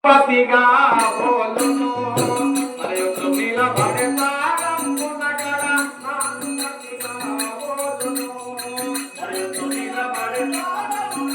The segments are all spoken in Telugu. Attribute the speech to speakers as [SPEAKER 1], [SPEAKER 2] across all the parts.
[SPEAKER 1] పతిగా బోలును మరియు తుమిల భడతారము నగర పతిగా బోలును మరియు తుమిల భడతారము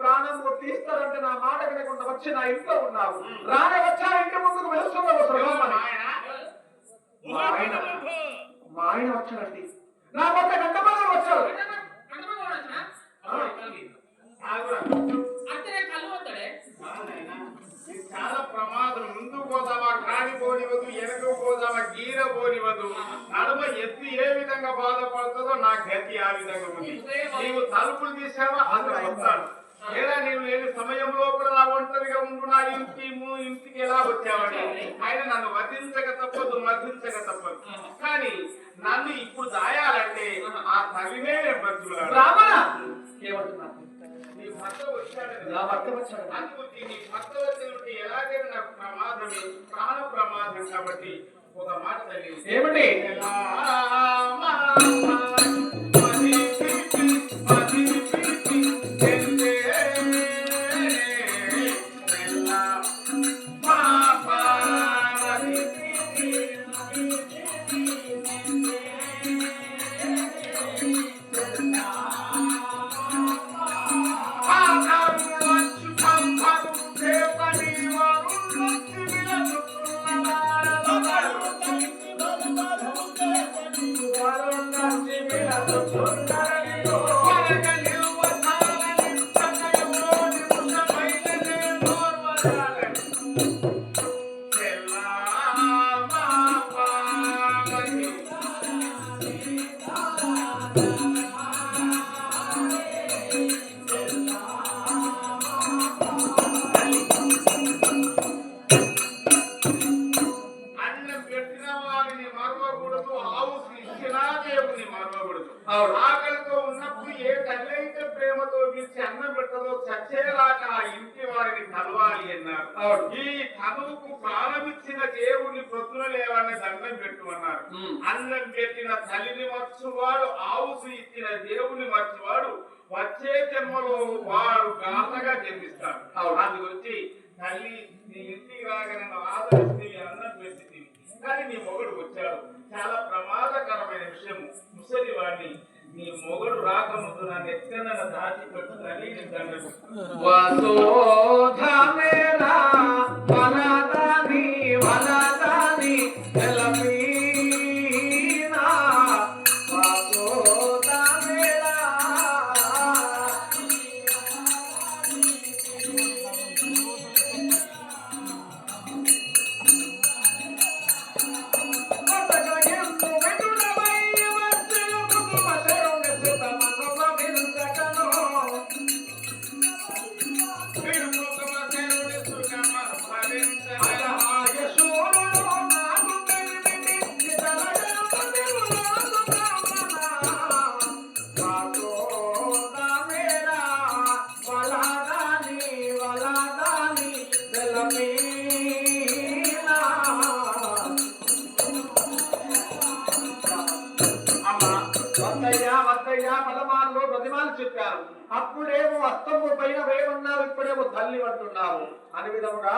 [SPEAKER 1] ప్రాణము తీస్తారంటే నా మాట వినకుండా వచ్చి నా ఇంట్లో ఉన్నావు. రానే వచ్చా ఇంటి ముందుకు వెళ్తున్నావు. మా ఆయన వచ్చాడండి. నా పక్క గంటమని వచ్చాడు.
[SPEAKER 2] చాలా ప్రమాదం. ముందు పోదామా కాని పోనివద్దు, వెనక పోదామా గీర పోనివద్దు. నడుమ ఎత్తి ఏ విధంగా బాధపడుతుందో నా గతి ఆ విధంగా ఉంది. నీవు తలుపులు తీసావా అతను వస్తాడు. లేదా నీవు లేని సమయంలో కూడా నా ఒంటరిగా ఉండు నా ఇంటికి ఎలా వచ్చావని ఆయన నన్ను వధించక తప్పదు, మధించక తప్పదు. కానీ నన్ను ఇప్పుడు దాయాలంటే ఆ తల్లినే నీ భర్త వచ్చాడు. అందుకు నీ భర్త వచ్చినట్టు ఎలాగైనా నాకు ప్రమాదమే, ప్రాణ ప్రమాదం. కాబట్టి ఒక మాట తల్లి
[SPEAKER 1] ఏమిటి
[SPEAKER 2] ఆకలితో ఉన్నప్పుడు ఏ తల్లి అయితే ప్రేమతో తీసి అన్నం పెట్టదో చచ్చేలాగా ఆ ఇంటి వారిని కలవాలి అన్నారు. ఈ కనువుకు ప్రారంభించిన దేవుని ప్రొద్దున లేవని దండం పెట్టుమన్నారు. అన్నం పెట్టిన తల్లిని మర్చువాడు, ఆవుసు ఇచ్చిన దేవుని మర్చువాడు వచ్చే జన్మలో వాడు గాథగా జన్మిస్తాడు. అది వచ్చి తల్లి నీ ఇంటికి రాగా నన్ను ఆదరిస్తే అన్నం పెట్టి కానీ నీ మొగుడు వచ్చాడు. చాలా ప్రమాదకరమైన విషయం. ముసలి వాడిని నీ మొగుడు రాకముందు నన్ను ఎక్కడైనా దాచి పెట్టుదని ప్రతిమాలు చెప్పారు. అప్పుడేమో అత్తమ్మ పైన వేయమన్నావు, ఇప్పుడేమో తల్లి అంటున్నావు. అని విధముగా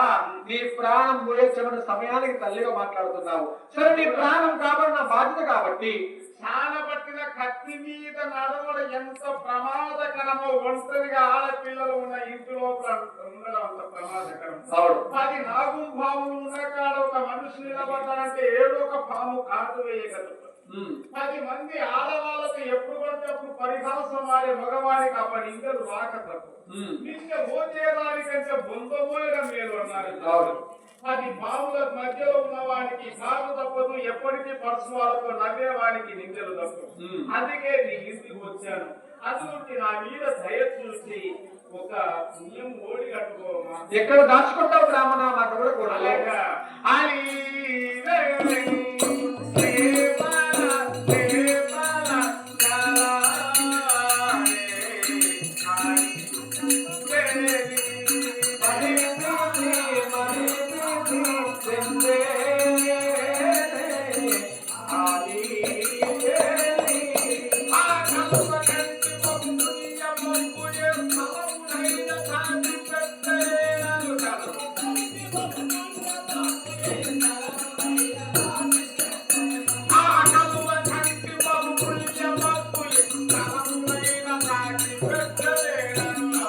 [SPEAKER 2] నీ ప్రాణం పోయేసిన సమయానికి తల్లిగా మాట్లాడుతున్నావు. సరే, నీ ప్రాణం కాబట్టి నా బాధ్యత కాబట్టి సానబట్టిన కత్తి మీద నడవడం ఎంత ప్రమాదకరమో ఒంటరిగా ఆడపిల్లలు ఉన్న ఇంటి లోపల ఉండడం అంత ప్రమాదకరం. 10 నాగుపాములు ఉన్న కాడ ఒక మనిషి నిలబడ్డాడంటే ఏదో ఒక పాము కాటు వేయగలదు. 10 మంది ఆడవాళ్ళకు ఎప్పుడు పడితే అప్పుడు పరిహాసం ఆడే మగవాడికి అప్పటి ఇంకలు రాక తప్పు. నిత్య భోజేదానికంటే బొందమోయడం మేలు అన్నారు. 10 పాముల మధ్యలో ఉన్నవాడికి కాదు తప్పదు, ఎప్పటికీ పరశువాలతో నవ్వేవాడికి నిందలు తప్పు. అందుకే నీ ఇంటికి వచ్చాను. అందుకు నా మీద దయ చూసి ఒక నియమం ఓడి కట్టుకోమా.
[SPEAKER 1] ఎక్కడ దాచుకుంటావు బ్రాహ్మణ? నాకు కూడా ఆ కలువ కంటి బాబులు చెమక్కులు తనములైన నాటి పెద్దలేరన్నా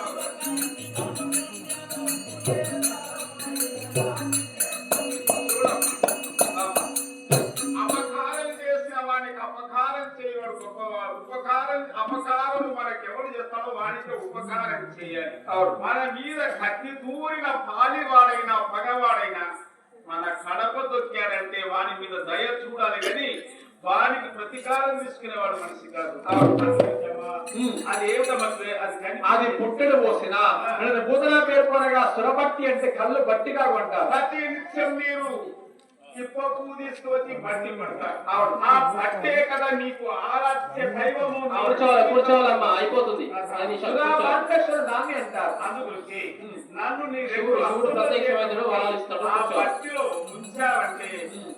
[SPEAKER 1] అపకారం చేసిన వానికి అపకారం చేయవాడు గొప్పవాడు. అపకారం మనకి ఎవరు చేస్తాడో వానికి ఉపకారం చేయాలి. మన మీద కత్తి దూరిన పాలివాడైనా పగవాడైనా మన కడప దొక్కాడంటే వాని మీద దయ చూడాలి కానీ వానికి ప్రతీకారం తీసుకునేవాడు మనిషి కాదు. అది
[SPEAKER 2] అది పుట్టెడు పోసిన బూదల పేర్కొనగా సురభక్తి అంటే కళ్ళు బట్టిగా కొంటారు.
[SPEAKER 1] ప్రతి నిత్యం మీరు చిప్పకు తీసుకొచ్చి బట్టి పడతారు. ఆ బట్టే కదా నీకు ఆరాధ్య దైవము.
[SPEAKER 2] కూర్చోవాలమ్మా అయిపోతుంది. దాన్ని అంటారు.
[SPEAKER 1] అందుగురించి నన్ను నీ
[SPEAKER 2] ప్రత్యక్ష
[SPEAKER 1] భక్తిలో ముంచావంటే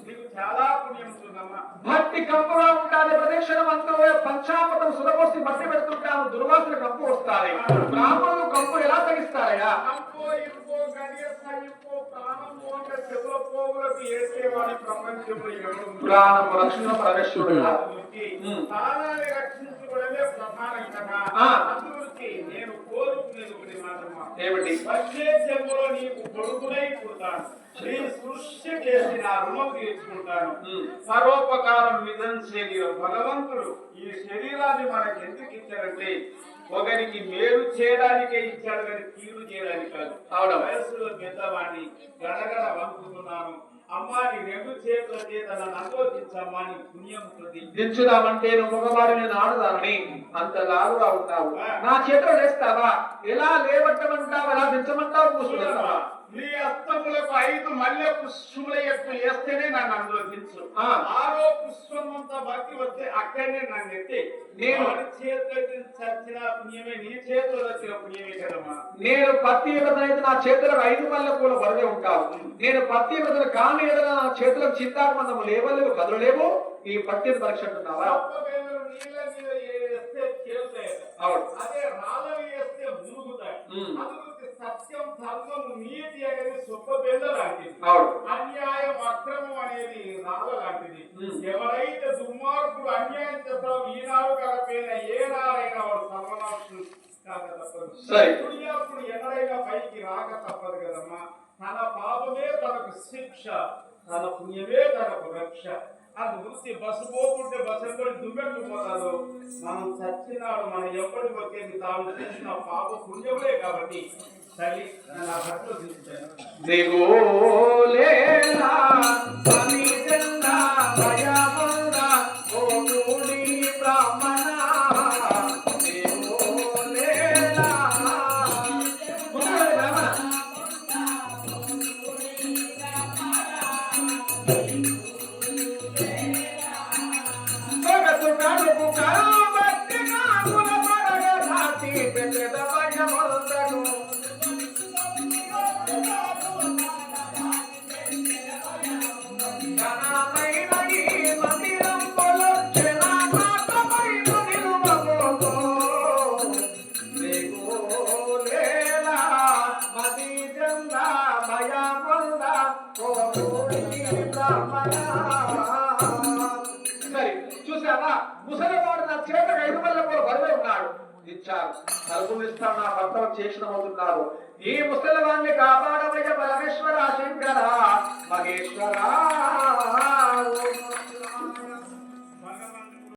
[SPEAKER 1] నీకు చాలా పుణ్యం ఉంటుందమ్మా.
[SPEAKER 2] భక్తి కంపుగా ఉంటాది. ప్రదక్షిణం అంతా పంచామతం సురపోసి బట్టి పెడుతుంటాను. దుర్వాసులు కంపు వస్తాయి. బ్రాహ్మణులు కంపు ఎలా తగ్గిస్తారయ్యా?
[SPEAKER 1] కంపో ఇంపో గడియస ఇంపో ప్రాణం పోక చెవుల పోగులకు ఏసేవాడి ప్రపంచంలో ఎవరు?
[SPEAKER 2] ప్రాణం రక్షణ పరమేశ్వరుడు.
[SPEAKER 1] ప్రాణాన్ని రక్షించుకోవడమే ప్రధానం కదా. అందుగురించి నేను కోరుకునేది ఒకటి మాత్రమా.
[SPEAKER 2] ఏమిటి?
[SPEAKER 1] వచ్చే జన్మలో నీకు కొడుకునై పుడతాను. నీ సృష్టి చేసి నా రుణం తీర్చుకుంటాను. పరోపకారం నిజం శరీరం. భగవంతుడు ఈ శరీరాన్ని మనకి ఎందుకు ఇచ్చారంటే ఒకరికి మేలు చేయడానికే ఇచ్చాడు కానీ కీడు చేయడానికి కాదు. ఆవిడ వయస్సులో పెద్దవాడిని గడగడ వంపుతున్నాను. అమ్మా నీ రెండు చేతుల చేత నన్ను అనుభవించమ్మా నీ పుణ్యం
[SPEAKER 2] దించుదామంటే నువ్వు మగవాడిని నేను ఆడుదానని అంత లాగుగా ఉంటావు. నా చేతిలో లేస్తావా? ఎలా లేవట్టమంటావు? ఎలా దించమంటావు? కూర్చుంటావా?
[SPEAKER 1] నీ అస్తములకు 5 మల్లె పుష్పముల యొక్క వేస్తేనే నన్ను అందులో దించు. 6వ పుష్పం అంతా బతి వస్తే అక్కడనే నన్ను ఎత్తే. నేను చేతిలో చచ్చిన పుణ్యమే, నీ చేతిలో వచ్చిన పుణ్యమే కదమ్మా.
[SPEAKER 2] నేను పత్తి ఎదురైతే నా చేతులకు 5 మల్లె పూల బరువే ఉంటావు. నేను పత్తి ఎదురు కాని ఎదురు నా చేతులకు చింతాకు మనం లేవలేవు కదలలేవు. ఈ పత్తి పరీక్ష అంటున్నావా?
[SPEAKER 1] అదే రాళ్ళవి వేస్తే మునుగుతాయి. అందుకు సత్యం ధర్మం నీతి అనేది సొప్ప బెల్ల లాంటిది. అన్యాయం అక్రమం అనేది రాళ్ళ లాంటిది. ఎవరైతే దుర్మార్గుడు అన్యాయం చేస్తారో ఈనాడు కాకపోయినా ఏ నాడైనా వాడు సర్వనాశనం కాక తప్పదు. పుణ్యాత్ముడు ఎవరైనా పైకి రాక తప్పదు కదమ్మా. తన పాపమే తనకు శిక్ష, తన పుణ్యమే తనకు రక్ష. అది గురించి బస్సు పోతుంటే బస్సు ఎప్పటి దుమ్మెట్టు పోతాడు. మనం చచ్చినాడు మన ఎప్పటి వచ్చేది తాను చేసిన పాప పుణ్యములే కాబట్టి తల్లి నా భక్తులు తీసుకుంటాను.
[SPEAKER 2] సరే చూసావా? ముసలివాడు నా చేతకు 5 మల్లె పూల బరువే ఉన్నాడు. ఇచ్చారు. తలుపులు ఇస్తాను నా భర్త చేసినవుతున్నారు. ఈ ముసలివాణ్ణి కాపాడవయ్య పరమేశ్వర శంకర మహేశ్వర.